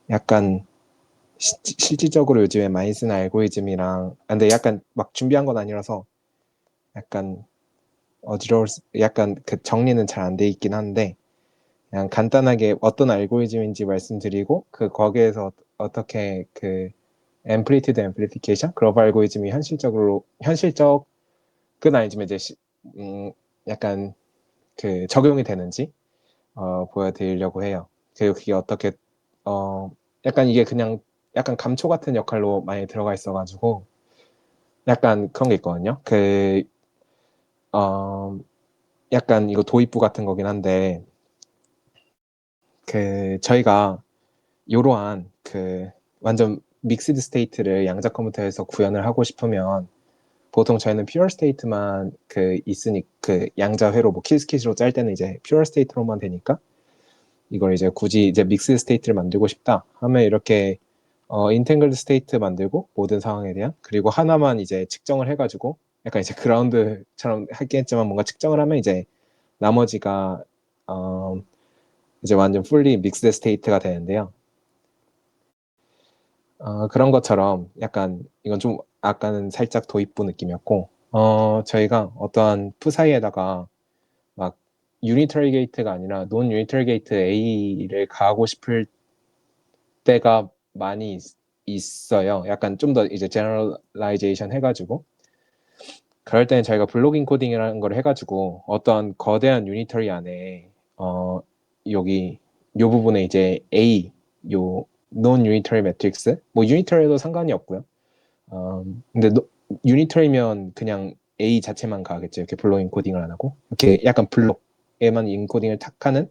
약간 실질적으로 요즘에 많이 쓰는 알고리즘이랑 근데 약간 막 준비한 건 아니라서 약간 약간 그 정리는 잘 안 돼 있긴 한데 그냥 간단하게 어떤 알고리즘인지 말씀드리고 그 거기에서 어떻게 그 앰플리튜드 앰플리피케이션 글로벌 알고리즘이 현실적은 아니지만 이제 약간 그 적용이 되는지 보여드리려고 해요. 그리고 그게 어떻게 어 약간 이게 그냥 약간 감초 같은 역할로 많이 들어가 있어가지고 약간 그런 게 있거든요. 어 약간 이거 도입부 같은 거긴 한데 그 저희가 이러한 그 완전 믹스드 스테이트를 양자 컴퓨터에서 구현을 하고 싶으면 보통 저희는 퓨어 스테이트만 그 있으니 그 양자 회로 뭐 키스킷으로 짤 때는 이제 퓨어 스테이트로만 되니까 이걸 이제 굳이 이제 믹스드 스테이트를 만들고 싶다 하면 이렇게 인텐글드 스테이트 만들고 모든 상황에 대한 그리고 하나만 이제 측정을 해가지고 약간 이제 그라운드처럼 하겠지만 뭔가 측정을 하면 이제 나머지가 이제 완전 풀리 믹스드 스테이트가 되는데요. 그런 것처럼 약간 이건 좀 아까는 살짝 도입부 느낌이었고 저희가 어떠한 푸 사이에다가 막 유니터리 게이트가 아니라 논 유니터리 게이트 A를 가하고 싶을 때가 많이 있어요. 약간 좀 더 이제 제너럴라이제이션 해가지고 그럴 때는 저희가 블록 인코딩이라는 걸 해가지고 어떠한 거대한 유니터리 안에 여기 요 부분에 이제 A 요 논 유니터리 매트릭스 뭐 유니터리도 상관이 없고요. 근데 유니터리면 그냥 A 자체만 가겠죠. 이렇게 블록 인코딩을 안 하고 이렇게 약간 블록에만 인코딩을 탁 하는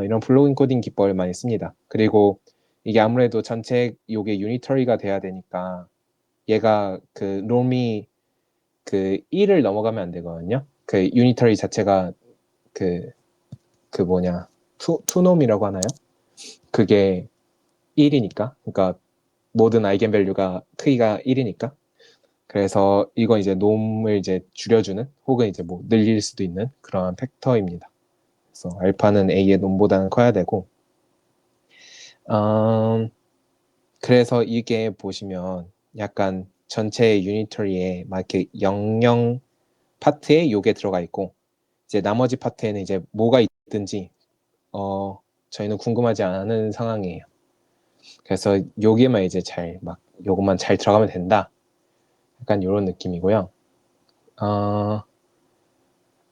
이런 블록 인코딩 기법을 많이 씁니다. 그리고 이게 아무래도 전체 요게 유니터리가 돼야 되니까 얘가 그 롬이 그 1을 넘어가면 안 되거든요. 그 유니터리 자체가 그, 그 뭐냐 투놈이라고 하나요? 그게 1이니까 그러니까 모든 아이겐 밸류가 크기가 1이니까 그래서 이건 이제 놈을 이제 줄여주는 혹은 이제 뭐 늘릴 수도 있는 그런 팩터입니다. 그래서 알파는 A의 놈보다는 커야 되고 그래서 이게 보시면 약간 전체 유니터리에 막 이렇게 00 파트에 요게 들어가 있고 이제 나머지 파트에는 이제 뭐가 있든지 저희는 궁금하지 않은 상황이에요. 그래서 여기에만 이제 요것만 잘 들어가면 된다. 약간 이런 느낌이고요.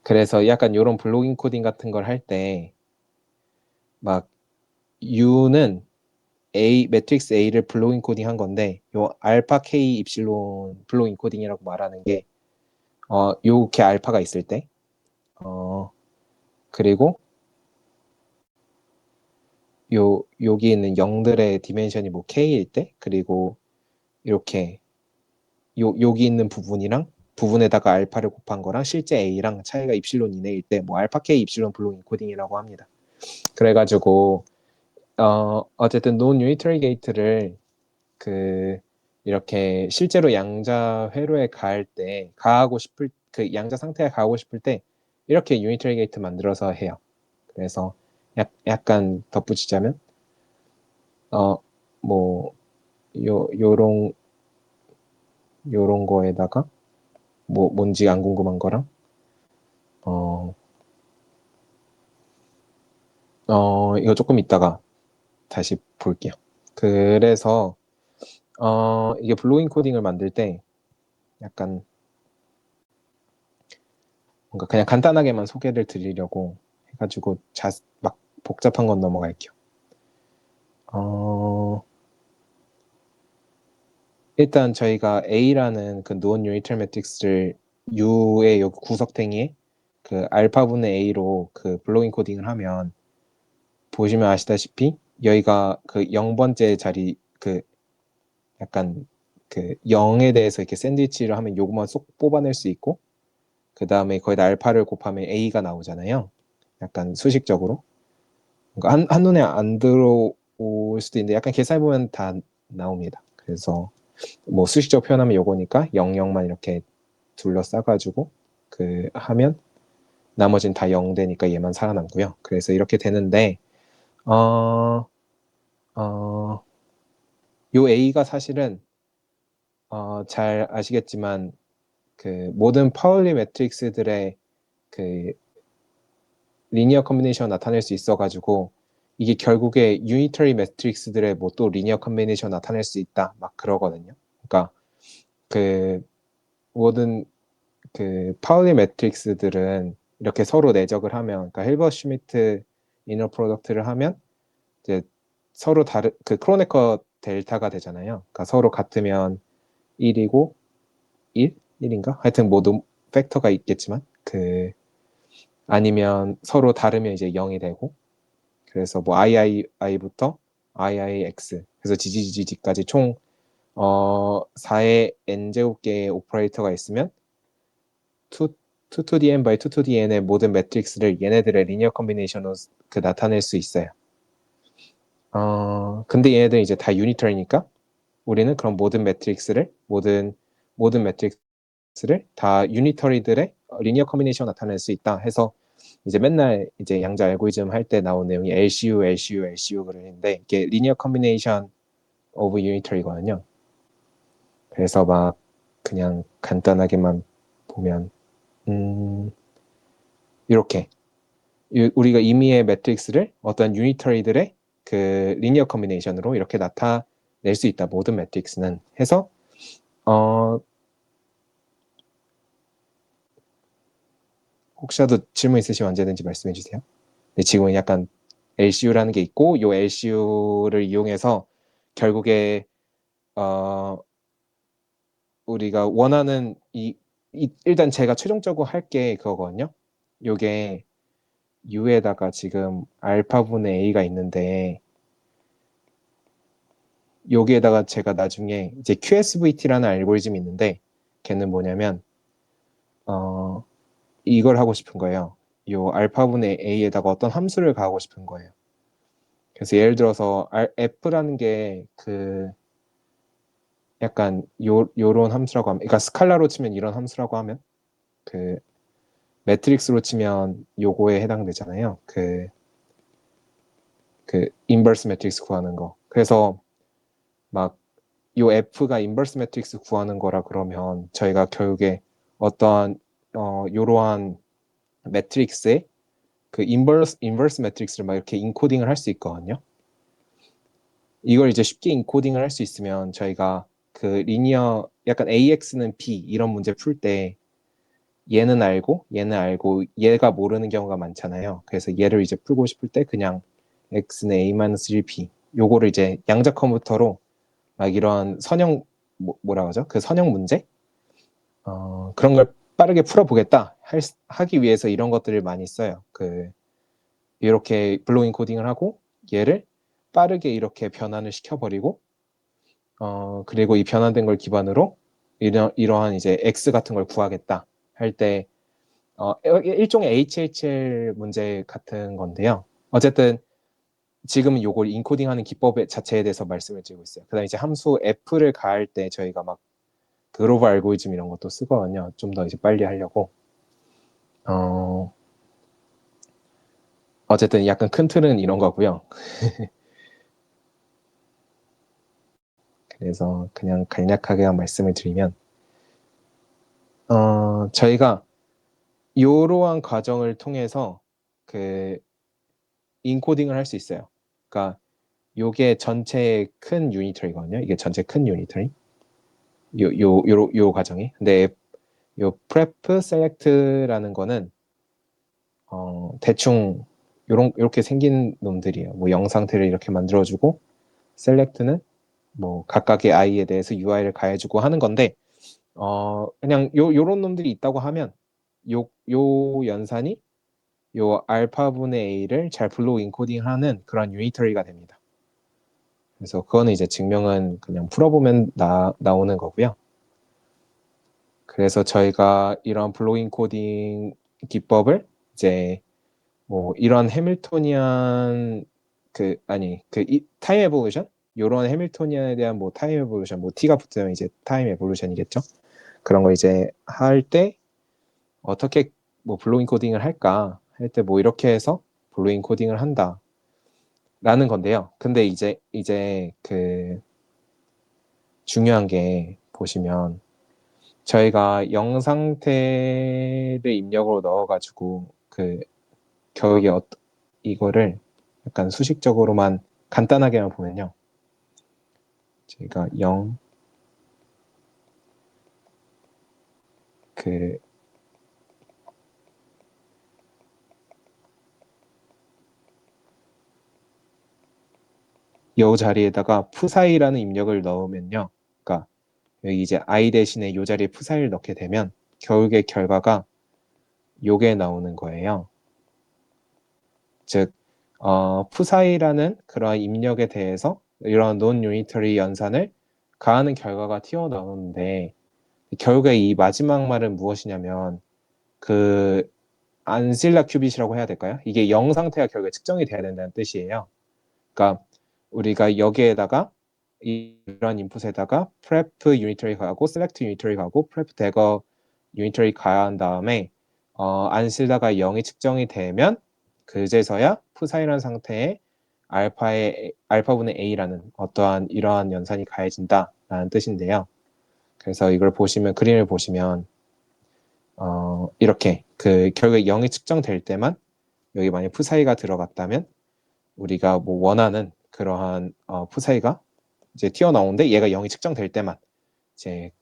그래서 약간 이런 블록인 코딩 같은 걸 할 때 막 U는 매트릭스 A를 블록인 코딩 한 건데 요 알파 K 입실론 블록인 코딩이라고 말하는 게 요렇게 알파가 있을 때 그리고 여기 있는 0들의 디멘션이 뭐 K일 때 그리고 이렇게 여기 있는 부분에다가 알파를 곱한 거랑 실제 A랑 차이가 입실론 이내일 때 뭐 알파 K 입실론 블록 인코딩이라고 합니다. 그래가지고 어쨌든 논 유니터리 게이트를 그 이렇게 실제로 양자 회로에 가하고 싶을 그 양자 상태에 가하고 싶을 때 이렇게 유니터리 게이트 만들어서 해요. 그래서 약간 덧붙이자면 뭐 요런 거에다가 뭐 뭔지 안 궁금한 거랑 이거 조금 이따가 다시 볼게요. 그래서 이게 블로잉 코딩을 만들 때 약간 뭔가 그냥 간단하게만 소개를 드리려고 해가지고 막 복잡한 건 넘어갈게요. 일단 저희가 A라는 그 노원 유니털 매트릭스를 U의 여기 구석탱이에 그 알파분의 A로 그 블로잉 코딩을 하면 보시면 아시다시피 여기가 그 0번째 자리 그 약간 그 0에 대해서 이렇게 샌드위치를 하면 요것만 쏙 뽑아낼 수 있고 그 다음에 거기다 알파를 곱하면 A가 나오잖아요. 약간 수식적으로. 그러니까 한눈에 안 들어올 수도 있는데 약간 계산해보면 다 나옵니다. 그래서 뭐 수식적 표현하면 요거니까 00만 이렇게 둘러싸가지고 그 하면 나머지는 다 0 되니까 얘만 살아남고요. 그래서 이렇게 되는데 요 A가 사실은 잘 아시겠지만 그 모든 파울리 매트릭스들의 그 리니어 컨비네이션 나타낼 수 있어가지고 이게 결국에 유니터리 매트릭스들의 뭐 또 리니어 컨비네이션 나타낼 수 있다 막 그러거든요. 그러니까 그 모든 그 파울리 매트릭스들은 이렇게 서로 내적을 하면, 그러니까 힐버트 슈미트 이너 프로덕트를 하면 이제 서로 다른 그 크로네커 델타가 되잖아요. 그러니까 서로 같으면 1이고 1인가? 하여튼 모든 팩터가 있겠지만 그 아니면 서로 다르면 이제 0이 되고, 그래서 뭐 ii부터 iix 그래서 gggg까지 총 4의 n제곱 개의 오퍼레이터가 있으면 2 to the n by 2 to the n의 모든 매트릭스를 얘네들의 리니어 컨비네이션으로 그 나타낼 수 있어요. 근데 얘네들은 이제 다 유니터리니까 우리는 그런 모든 매트릭스를 다 유니터리들의 리니어 컨비네이션 나타낼 수 있다 해서 이제 맨날 이제 양자 알고리즘 할 때 나온 내용이 LCU 그러는데 이게 리니어 컨비네이션 오브 유니터리거든요. 그래서 막 그냥 간단하게만 보면 이렇게 우리가 임의의 매트릭스를 어떤 유니터리들의 그 리니어 컨비네이션으로 이렇게 나타낼 수 있다. 모든 매트릭스는 해서 혹시라도 질문 있으시면 언제든지 말씀해 주세요. 근데 지금은 약간 LCU라는 게 있고 요 LCU를 이용해서 결국에 우리가 원하는 일단 제가 최종적으로 할 게 그거거든요. 요게 U에다가 지금 알파분의 A가 있는데 여기에다가 제가 나중에 이제 QSVT라는 알고리즘이 있는데 걔는 뭐냐면 이걸 하고 싶은 거예요. 요 알파분의 A에다가 어떤 함수를 가하고 싶은 거예요. 그래서 예를 들어서 F라는 게 그 약간 요런 함수라고 하면, 그러니까 스칼라로 치면 이런 함수라고 하면 그 매트릭스로 치면 요거에 해당되잖아요. 그 인버스 매트릭스 구하는 거. 그래서 막 요 F가 인버스 매트릭스 구하는 거라 그러면 저희가 결국에 어떠한 요러한 매트릭스에 그 인버스 매트릭스를 막 이렇게 인코딩을 할 수 있거든요. 이걸 이제 쉽게 인코딩을 할 수 있으면 저희가 그 리니어 약간 AX는 B 이런 문제 풀 때 얘는 알고 얘가 모르는 경우가 많잖아요. 그래서 얘를 이제 풀고 싶을 때 그냥 x는 a-1b 요거를 이제 양자 컴퓨터로 막 이런 선형 뭐라 하죠? 그 선형 문제 그런 걸 빠르게 풀어보겠다 하기 위해서 이런 것들을 많이 써요. 그 이렇게 블로잉 코딩을 하고 얘를 빠르게 이렇게 변환을 시켜버리고 그리고 이 변환된 걸 기반으로 이러한 이제 x 같은 걸 구하겠다 할 때 일종의 HHL 문제 같은 건데요. 어쨌든 지금은 요걸 인코딩하는 기법 자체에 대해서 말씀을 드리고 있어요. 그다음 이제 함수 f를 가할 때 저희가 막 글로벌 알고리즘 이런 것도 쓰거든요. 좀 더 이제 빨리 하려고. 어쨌든 약간 큰 틀은 이런 거고요. 그래서 그냥 간략하게 말씀을 드리면 저희가 이러한 과정을 통해서 그 인코딩을 할 수 있어요. 그러니까 요게 전체 큰 유니터리거든요. 이게 전체 큰 유니터리. 요 과정이. 근데 요 prep select라는 거는 대충 요렇게 생긴 놈들이에요. 뭐 영 상태를 이렇게 만들어주고 select는 뭐 각각의 i에 대해서 UI를 가해주고 하는 건데 그냥 요런 놈들이 있다고 하면 요 연산이 요 알파분의 a를 잘 블록 인코딩하는 그런 유니터리가 됩니다. 그래서 그거는 이제 증명은 그냥 풀어보면 나오는 거고요. 그래서 저희가 이런 블록 인코딩 기법을 이제 뭐 이런 해밀토니안 타임 에볼루션 요런 해밀토니안에 대한 뭐 타임 에볼루션 뭐 t가 붙으면 이제 타임 에볼루션이겠죠. 그런 거 이제 할 때 어떻게 뭐 블록 인코딩을 할까 할 때 뭐 이렇게 해서 블록 인코딩을 한다라는 건데요. 근데 이제 중요한 게 보시면 저희가 영 상태를 입력으로 넣어가지고 그 결국에 이거를 약간 수식적으로만 간단하게만 보면요. 저희가 0, 요 자리에다가 푸사이라는 입력을 넣으면요. 그러니까 여기 이제 i 대신에 요 자리에 푸사이를 넣게 되면 결국에 결과가 요게 나오는 거예요. 즉 푸사이라는 그러한 입력에 대해서 이런 논 유니터리 연산을 가하는 결과가 튀어나오는데 결국에 이 마지막 말은 무엇이냐면 그 안실라 큐빗이라고 해야 될까요? 이게 0 상태가 결국에 측정이 돼야 된다는 뜻이에요. 그러니까 우리가 여기에다가 이런 인풋에다가 prep 유니터리 가고 select 유니터리 가고 prep 대거 유니터리 가한 다음에 안실다가 0이 측정이 되면 그제서야 푸사이라는 상태에 알파분의 a라는 어떠한 이러한 연산이 가해진다라는 뜻인데요. 그래서 이걸 보시면 그림을 보시면 이렇게 그 결국에 0이 측정될 때만 여기 만약 푸사이가 들어갔다면 우리가 뭐 원하는 그러한 푸사이가 이제 튀어나오는데 얘가 0이 측정될 때만 이제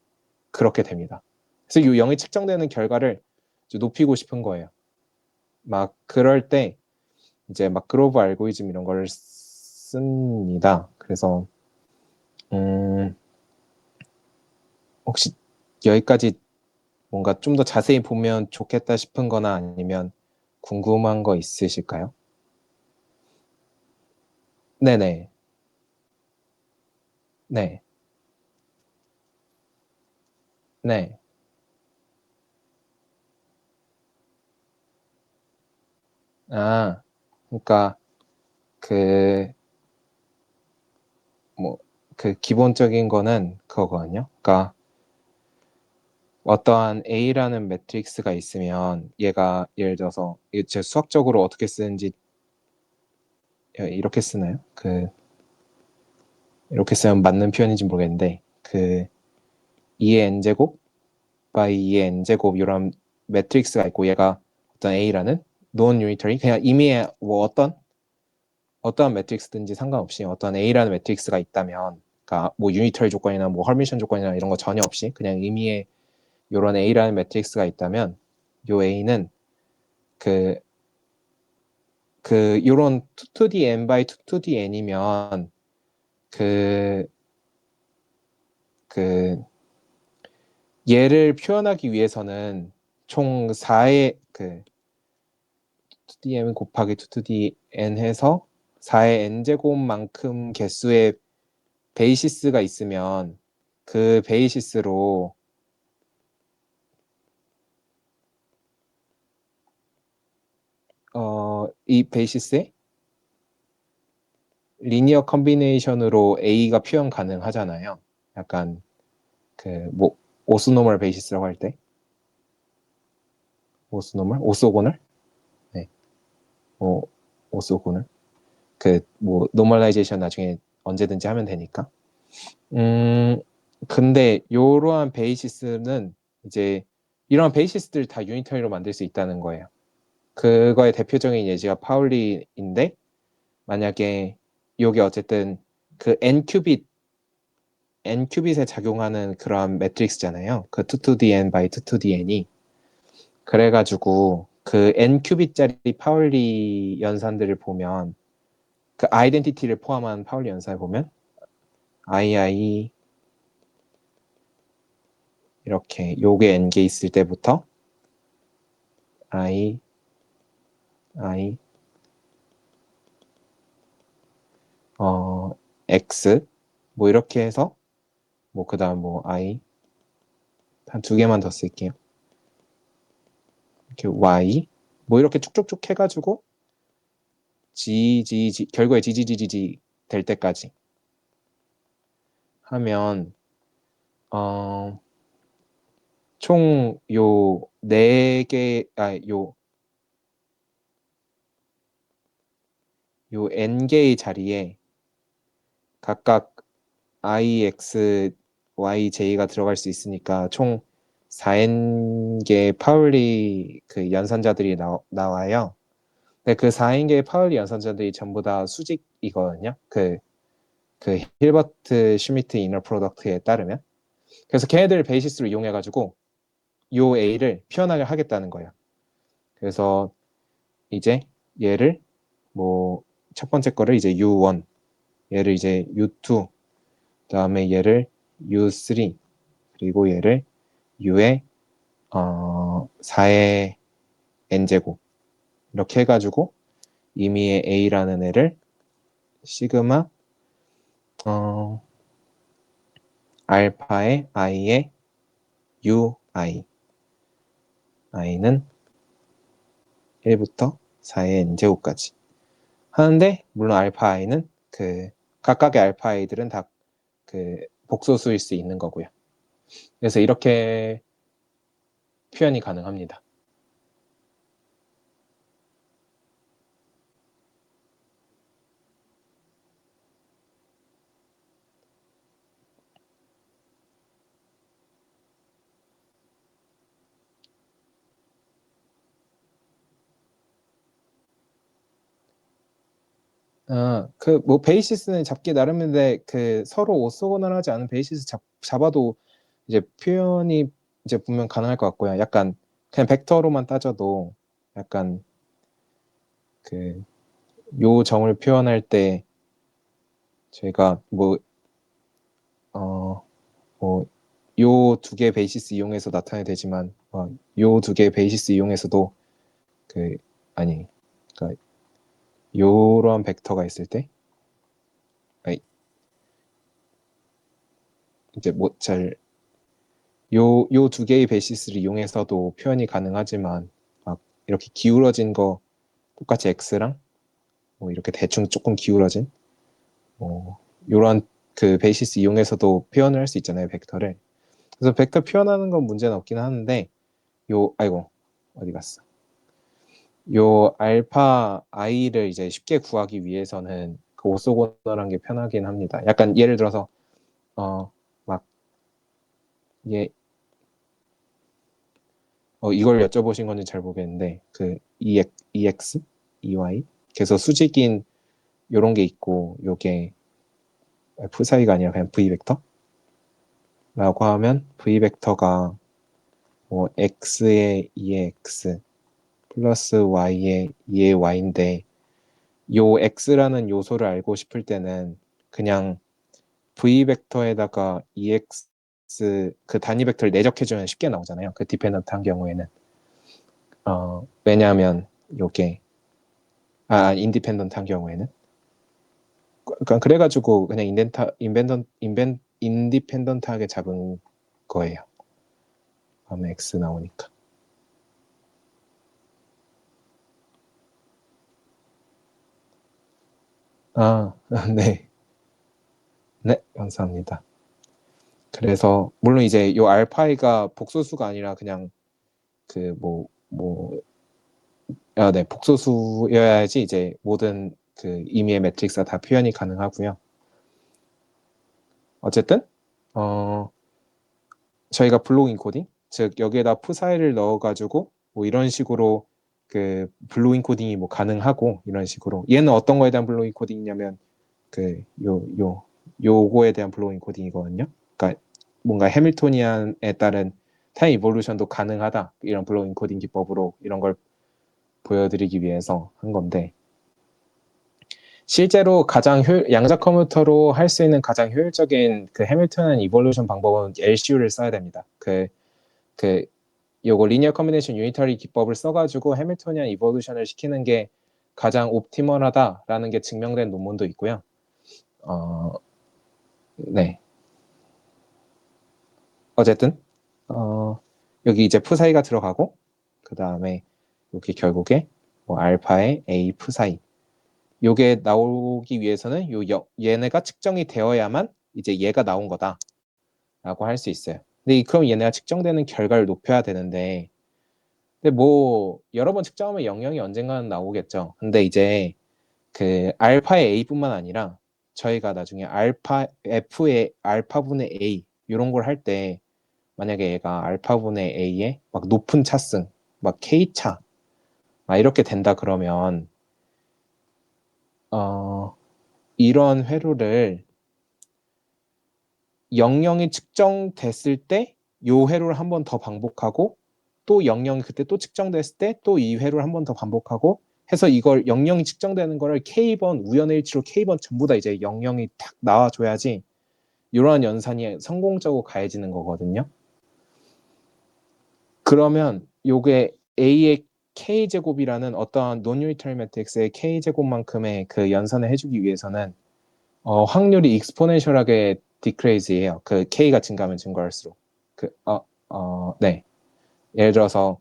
그렇게 됩니다. 그래서 이 0이 측정되는 결과를 높이고 싶은 거예요. 막 그럴 때 이제 막 그로브 알고리즘 이런 걸 씁니다. 그래서 혹시 여기까지 뭔가 좀 더 자세히 보면 좋겠다 싶은 거나 아니면 궁금한 거 있으실까요? 네네. 네. 네. 아, 그러니까 그 뭐 그 기본적인 거는 그거거든요. 그러니까 어떠한 A라는 매트릭스가 있으면 얘가 예를 들어서 제 수학적으로 어떻게 쓰는지 이렇게 쓰나요? 이렇게 쓰면 맞는 표현인지 모르겠는데 2의 n제곱 by 2의 n제곱 이런 매트릭스가 있고 얘가 어떤 A라는 논 유니터리 그냥 이미 뭐 어떠한 매트릭스든지 상관없이 어떤 A라는 매트릭스가 있다면 그러니까 뭐 유니터리 조건이나 뭐 헐미션 조건이나 이런 거 전혀 없이 그냥 의미의 이런 A라는 매트릭스가 있다면 요 A는 요런 2 to the n by 2 to the n이면 얘를 표현하기 위해서는 총 4의 2 to the n 곱하기 2 to the n 해서 4의 n제곱만큼 개수의 베이시스가 있으면 그 베이시스로 이 베이시스에 리니어 컨비네이션으로 A가 표현 가능하잖아요. 약간 뭐 오스노멀 베이시스라고 할 때 오소고널? 네. 뭐 오소고널? 뭐 노멀라이제이션 나중에 언제든지 하면 되니까. 근데 이러한 베이시스는 이제 이러한 베이시스들 다 유니터리로 만들 수 있다는 거예요. 그거의 대표적인 예시가 파울리인데 만약에 이게 어쨌든 n큐빗에 작용하는 그런 매트릭스잖아요. 2 to the n by 2 to the n이 그래가지고 n큐빗짜리 파울리 연산들을 보면 아이덴티티를 포함한 파울리 연산을 보면 II 이렇게 요게 n개 있을 때부터 I X 뭐 이렇게 해서 뭐 그다음 뭐 I 한 2개만 더 쓸게요. 이렇게 Y 뭐 이렇게 쭉쭉쭉 해가지고 결국에 GGGG 될 때까지 하면 총 요 4개 n개의 자리에 각각 IX YJ가 들어갈 수 있으니까 총 4n개 파울리 그 연산자들이 나와요. 근데 그 4n개의 파울리 연산자들이 전부 다 수직이거든요. 그 힐버트 슈미트 이너 프로덕트에 따르면. 그래서 걔네들을 베이시스로 이용해가지고 요 A를 표현하려 하겠다는 거예요. 그래서 이제 얘를 뭐 첫 번째 거를 이제 U1, 얘를 이제 U2, 그다음에 얘를 U3, 그리고 얘를 U의 4의 n제곱 이렇게 해가지고 임의의 A라는 애를 시그마 알파의 i의 ui i는 1부터 4의 n제곱까지 하는데, 물론 알파 i는 그 각각의 알파 i들은 다 그 복소수일 수 있는 거고요. 그래서 이렇게 표현이 가능합니다. 그 뭐 베이시스는 잡기 나름인데 그 서로 오소고널하지 않은 베이시스 잡아도 이제 표현이 이제 분명 가능할 것 같고요. 약간 그냥 벡터로만 따져도 약간 그 요 점을 표현할 때 저희가 뭐 요 두 개 베이시스 이용해서 나타내야 되지만 요 두 개 베이시스 이용해서도 그 아니 그러니까 요런 벡터가 있을 때 아니, 이제 뭐 잘 요 두 개의 베이시스를 이용해서도 표현이 가능하지만 막 이렇게 기울어진 거 똑같이 x랑 뭐 이렇게 대충 조금 기울어진 뭐 요런 그 베이시스 이용해서도 표현을 할 수 있잖아요, 벡터를. 그래서 벡터 표현하는 건 문제는 없긴 하는데 아이고 어디 갔어? 요 알파 i를 이제 쉽게 구하기 위해서는 그 오소고널한 게 편하긴 합니다. 약간 예를 들어서 막 이게 이걸 여쭤보신 건지 잘 모르겠는데 그 EX, EY 그래서 수직인 요런 게 있고 요게 F 사이가 아니라 그냥 V 벡터라고 하면 V 벡터가 뭐 X의 2의 X 플러스 Y의 2의 Y인데 요 X라는 요소를 알고 싶을 때는 그냥 V 벡터에다가 EX 그 단위 벡터를 내적해주면 쉽게 나오잖아요. 그 디펜던트한 경우에는 왜냐하면 요게 인디펜던트한 경우에는 그러니까 그래가지고 그냥 인디펜던트하게 잡은 거예요. 다음에 X 나오니까. 네. 네, 감사합니다. 그래서 물론 이제 요 알파이가 복소수가 아니라 그냥 네, 복소수여야지 이제 모든 그 임의의 매트릭스가 다 표현이 가능하고요. 어쨌든 저희가 블록 인코딩, 즉 여기에다 푸사이를 넣어가지고 뭐 이런 식으로 그 블록 인코딩이 뭐 가능하고 이런 식으로 얘는 어떤 거에 대한 블록 인코딩이냐면 요거에 대한 블록 인코딩이거든요. 그러니까 뭔가 해밀토니안에 따른 타임 이볼루션도 가능하다 이런 블록 인코딩 기법으로 이런 걸 보여드리기 위해서 한 건데 실제로 가장 양자 컴퓨터로 할 수 있는 가장 효율적인 그 해밀토니안 이볼루션 방법은 LCU를 써야 됩니다. 요거 리니어 커뮤니케이션 유니터리 기법을 써가지고 해밀토니안 이볼루션을 시키는 게 가장 옵티멀하다라는 게 증명된 논문도 있고요. 네. 어쨌든 여기 이제 푸사이가 들어가고 그 다음에 여기 결국에 뭐 알파의 A 푸사이 요게 나오기 위해서는 얘네가 측정이 되어야만 이제 얘가 나온 거다라고 할 수 있어요. 근데 그럼 얘네가 측정되는 결과를 높여야 되는데 근데 뭐 여러 번 측정하면 영영이 언젠가는 나오겠죠. 근데 이제 그 알파의 A뿐만 아니라 저희가 나중에 알파 F의 알파분의 A 이런 걸 할 때 만약에 얘가 알파분의 A에 막 높은 차승, 막 K차 막 이렇게 된다 그러면 이런 회로를 영영이 측정됐을 때 요 회로를 한 번 더 반복하고 또 영영이 그때 또 측정됐을 때 또 이 회로를 한 번 더 반복하고 해서 이걸 영영이 측정되는 거를 K번 우연의 일치로 K번 전부 다 이제 영영이 탁 나와줘야지 이러한 연산이 성공적으로 가해지는 거거든요. 그러면 요게 A의 K제곱이라는 어떠한 non-unitary matrix의 K제곱만큼의 그 연산을 해주기 위해서는 확률이 익스포넨셜하게 디크레이즈예요. 그 K가 증가하면 증가할수록. 네. 예를 들어서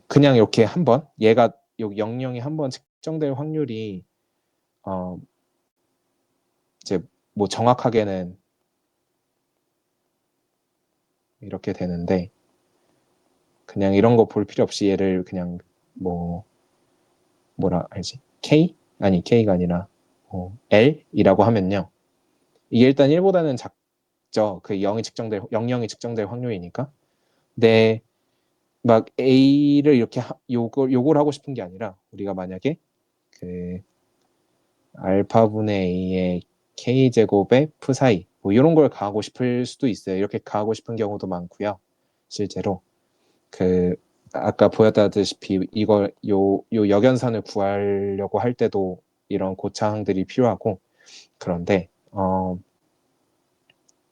그냥 이렇게 한번 얘가 요 영영이 한번 측정될 확률이 이제 뭐 정확하게는 이렇게 되는데 그냥 이런 거 볼 필요 없이 얘를 그냥 뭐라 하지? K? 아니 K가 아니라 L이라고 하면요. 이게 일단 1보다는 작죠. 그 0영이 측정될 확률이니까. 근데 막 A를 이렇게 요걸 하고 싶은 게 아니라 우리가 만약에 그 알파분의 A의 K제곱의 P사이 뭐 이런 걸 가하고 싶을 수도 있어요. 이렇게 가하고 싶은 경우도 많고요. 실제로 그 아까 보였다시피 이걸 요 역연산을 구하려고 할 때도 이런 고차항들이 필요하고 그런데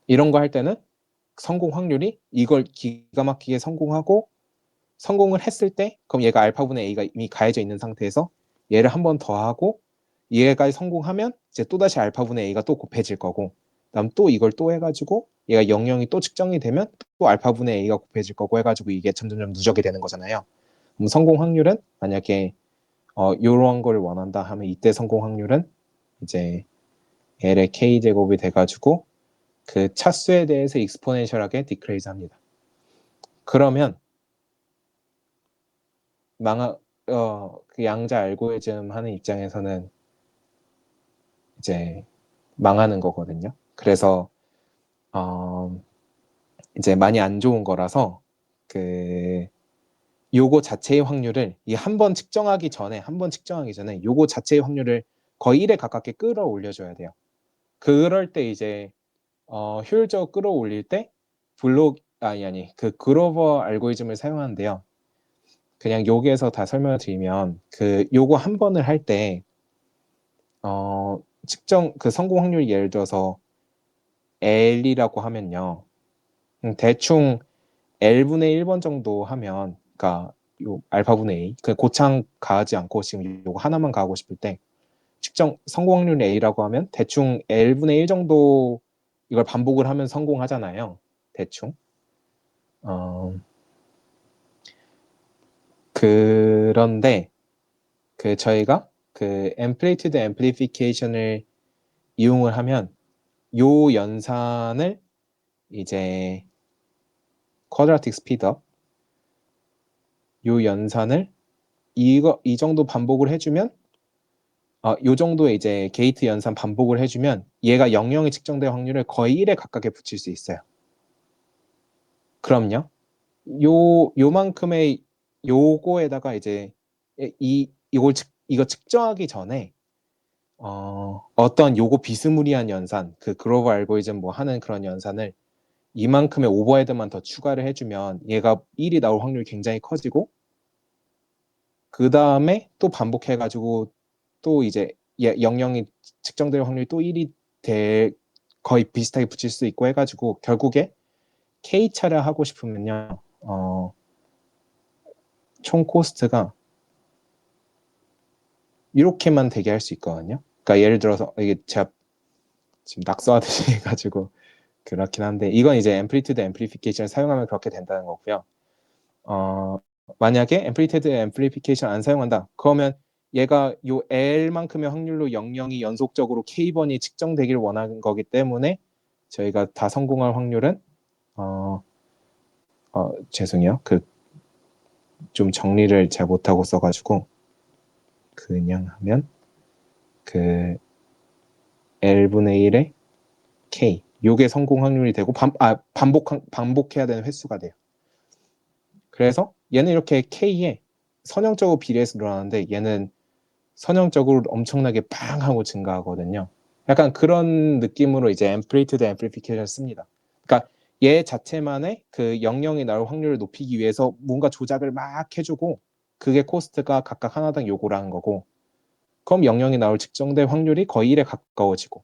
이런 거 할 때는 성공 확률이 이걸 기가 막히게 성공을 했을 때 그럼 얘가 알파분의 A가 이미 가해져 있는 상태에서 얘를 한 번 더 하고 얘가 성공하면 이제 또다시 알파분의 A가 또 곱해질 거고 그다음 또 이걸 또 해가지고 얘가 영영이 또 측정이 되면 또 알파분의 A가 곱해질 거고 해가지고 이게 점점점 누적이 되는 거잖아요. 그럼 성공 확률은 만약에 이런 걸 원한다 하면 이때 성공 확률은 이제 L의 K제곱이 돼가지고 그 차수에 대해서 익스포넨셜하게 디크레이즈 합니다. 그러면 그 양자 알고리즘 하는 입장에서는 이제 망하는 거거든요. 그래서 이제 많이 안 좋은 거라서 그 요거 자체의 확률을 이 한 번 측정하기 전에 요거 자체의 확률을 거의 1에 가깝게 끌어올려줘야 돼요. 그럴 때 이제 효율적으로 끌어올릴 때 그 그로버 알고리즘을 사용하는데요. 그냥 여기에서 다 설명을 드리면 그 요거 한 번을 할 때 측정 그 성공 확률 예를 들어서 L이라고 하면요. 대충 L분의 1번 정도 하면 그러니까 요 알파분의 A 그 고창 가하지 않고 지금 요거 하나만 가하고 싶을 때 측정 성공 확률 A라고 하면 대충 L분의 1 정도 이걸 반복을 하면 성공하잖아요. 대충. 그런데 그 저희가 그 앰플리튜드 앰플리피케이션을 이용을 하면 요 연산을 이제 쿼드라틱 스피드업 요 연산을 이 정도 반복을 해주면 요 정도의 이제 게이트 연산 반복을 해주면 얘가 영영이 측정될 확률을 거의 1에 가깝게 붙일 수 있어요. 그럼요. 요만큼의 요거에다가 이제 이거 측정하기 전에 어떤 요거 비스무리한 연산, 그 글로벌 알고리즘 뭐 하는 그런 연산을 이만큼의 오버헤드만 더 추가를 해주면 얘가 1이 나올 확률이 굉장히 커지고 그 다음에 또 반복해가지고 또 이제 영영이 측정될 확률이 또 1이 거의 비슷하게 붙일 수 있고 해가지고 결국에 K차를 하고 싶으면요 총 코스트가 이렇게만 되게 할 수 있거든요. 그러니까 예를 들어서 이게 제가 지금 낙서하듯이 해가지고 그렇긴 한데 이건 이제 앰플리튜드 앰플리피케이션을 사용하면 그렇게 된다는 거고요. 만약에 앰플리튜드 앰플리피케이션 안 사용한다. 그러면 얘가 요 L만큼의 확률로 영영이 연속적으로 K번이 측정되길 원하는 거기 때문에 저희가 다 성공할 확률은 죄송해요. 그 좀 정리를 잘 못하고 써가지고 그냥 하면 그 L분의 1의 K 요게 성공 확률이 되고 반복해야 되는 횟수가 돼요. 그래서 얘는 이렇게 K에 선형적으로 비례해서 늘어나는데 얘는 선형적으로 엄청나게 팡 하고 증가하거든요. 약간 그런 느낌으로 이제 앰플리튜드 앰플리피케이션을 씁니다. 그러니까 얘 자체만의 그 영영이 나올 확률을 높이기 위해서 뭔가 조작을 막 해주고 그게 코스트가 각각 하나당 요구를 하는 거고 그럼 영영이 나올 측정된 확률이 거의 1에 가까워지고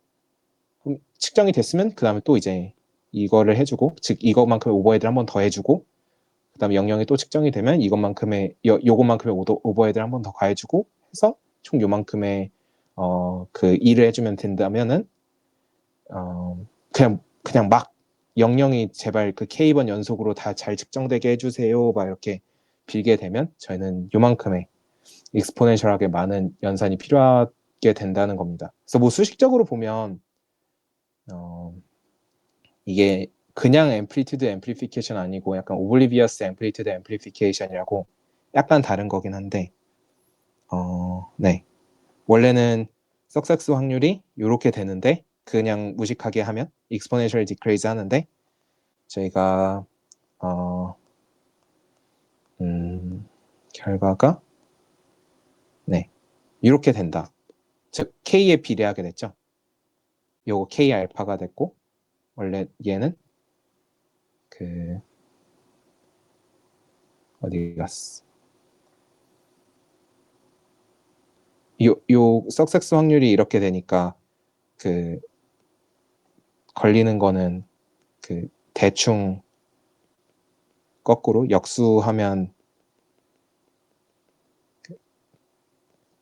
그럼 측정이 됐으면 그 다음에 또 이제 이거를 해주고 즉 이것만큼의 오버헤드를 한 번 더 해주고 그 다음에 영영이 또 측정이 되면 이것만큼의 요것만큼의 오버헤드를 한 번 더 가해주고 해서 총 요만큼의 그 일을 해주면 된다면은 그냥 막 영영이 제발 그 K번 연속으로 다 잘 측정되게 해주세요 막 이렇게 빌게 되면 저희는 요만큼의 익스포넨셜하게 많은 연산이 필요하게 된다는 겁니다. 그래서 뭐 수식적으로 보면 이게 그냥 앰플리튜드 앰플리피케이션 아니고 약간 오블리비어스 앰플리튜드 앰플리피케이션이라고 약간 다른 거긴 한데 네. 원래는 석세스 확률이 이렇게 되는데 그냥 무식하게 하면 exponential decrease 하는데 저희가 결과가 네 이렇게 된다. 즉 K에 비례하게 됐죠. 요거 K 알파가 됐고 원래 얘는 그 어디 갔어? 요 석세스 확률이 이렇게 되니까 그 걸리는 거는 그 대충 거꾸로 역수하면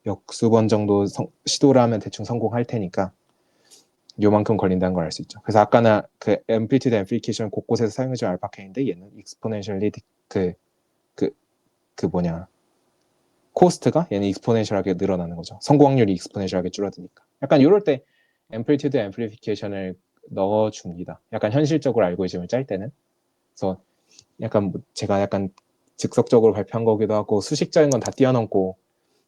역수번 정도 시도를 하면 대충 성공할 테니까 요만큼 걸린다는 걸 알 수 있죠. 그래서 아까는 그 앰플리튜드 앰플리케이션 곳곳에서 사용해준 알파 K인데 얘는 익스포넨셜리 코스트가 얘는 익스포넨셜하게 늘어나는 거죠. 성공 확률이 익스포넨셜하게 줄어드니까. 약간 이럴 때 앰플리튜드 앰플리피케이션을 넣어줍니다. 약간 현실적으로 알고리즘을 짤 때는. 그래서 약간 제가 약간 즉석적으로 발표한 거기도 하고 수식적인 건 다 뛰어넘고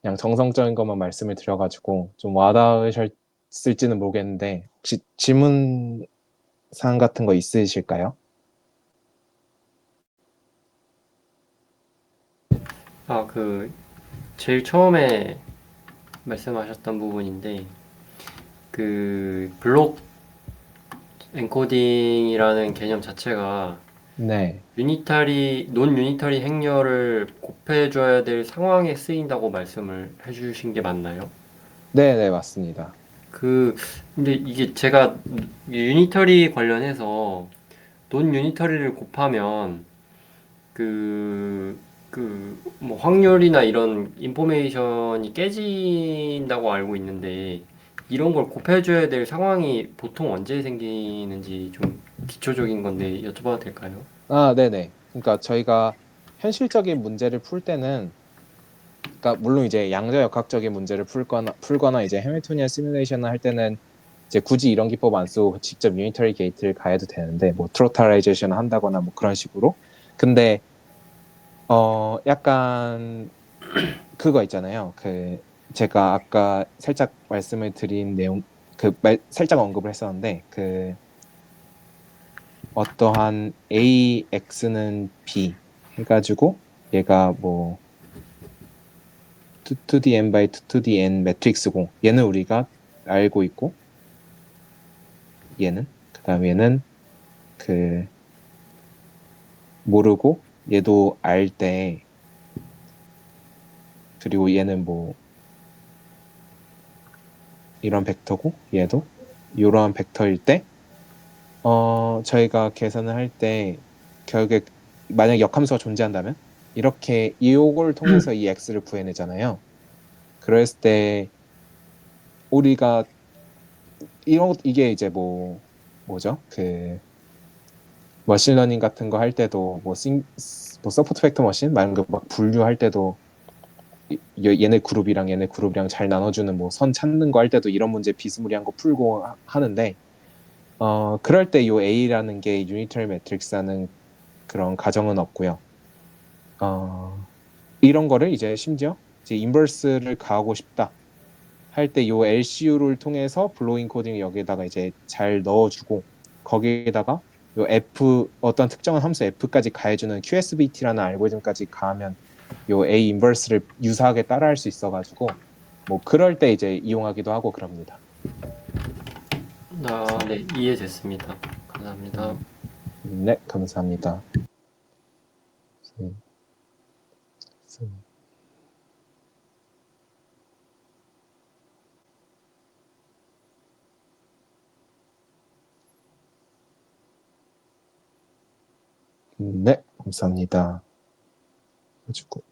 그냥 정성적인 것만 말씀을 드려가지고 좀 와닿으셨을지는 모르겠는데 혹시 질문 사항 같은 거 있으실까요? 제일 처음에 말씀하셨던 부분인데, 블록 엔코딩이라는 개념 자체가 네, 논 유니터리 행렬을 곱해줘야 될 상황에 쓰인다고 말씀을 해주신 게 맞나요? 네, 네, 맞습니다. 그, 근데 이게 제가 유니터리 관련해서 논 유니터리를 곱하면 뭐 확률이나 이런 인포메이션이 깨진다고 알고 있는데 이런 걸 곱해줘야 될 상황이 보통 언제 생기는지 좀 기초적인 건데 여쭤봐도 될까요? 네네. 그러니까 저희가 현실적인 문제를 풀 때는 그러니까 물론 이제 양자역학적인 문제를 풀거나 이제 해밀토니안 시뮬레이션을 할 때는 이제 굳이 이런 기법 안 쓰고 직접 유니터리 게이트를 가해도 되는데 뭐 트로탈라이제이션을 한다거나 뭐 그런 식으로. 근데 약간 그거 있잖아요. 그 제가 아까 살짝 말씀을 드린 내용 살짝 언급을 했었는데 그 어떠한 AX는 B 해가지고 얘가 뭐 2 to the n by 2 to the n 매트릭스고 얘는 우리가 알고 있고 얘는 그다음 얘는 그 모르고 얘도 알 때 그리고 얘는 뭐 이런 벡터고 얘도 이러한 벡터일 때 저희가 계산을 할 때 결국에 만약 역함수가 존재한다면 이렇게 이걸 통해서 이 x를 구해내잖아요. 그랬을 때 우리가 이게 이제 뭐죠? 그 머신러닝 같은 거 할 때도 뭐 서포트 팩터 머신 말한 거막 분류할 때도 얘네 그룹이랑 잘 나눠주는 뭐 선 찾는 거 할 때도 이런 문제 비스무리한 거 풀고 하는데 그럴 때 요 A라는 게 유니터리 매트릭스라는 그런 가정은 없고요. 이런 거를 이제 심지어 이제 인버스를 가하고 싶다 할 때 요 LCU를 통해서 블로잉 코딩을 여기에다가 이제 잘 넣어주고 거기에다가 요 F 어떤 특정한 함수 F까지 가해주는 QSBT라는 알고리즘까지 가하면 요 A 인버스를 유사하게 따라할 수 있어가지고 뭐 그럴 때 이제 이용하기도 하고 그럽니다. 네, 이해됐습니다. 감사합니다. 네, 감사합니다. 네, 감사합니다. 가지고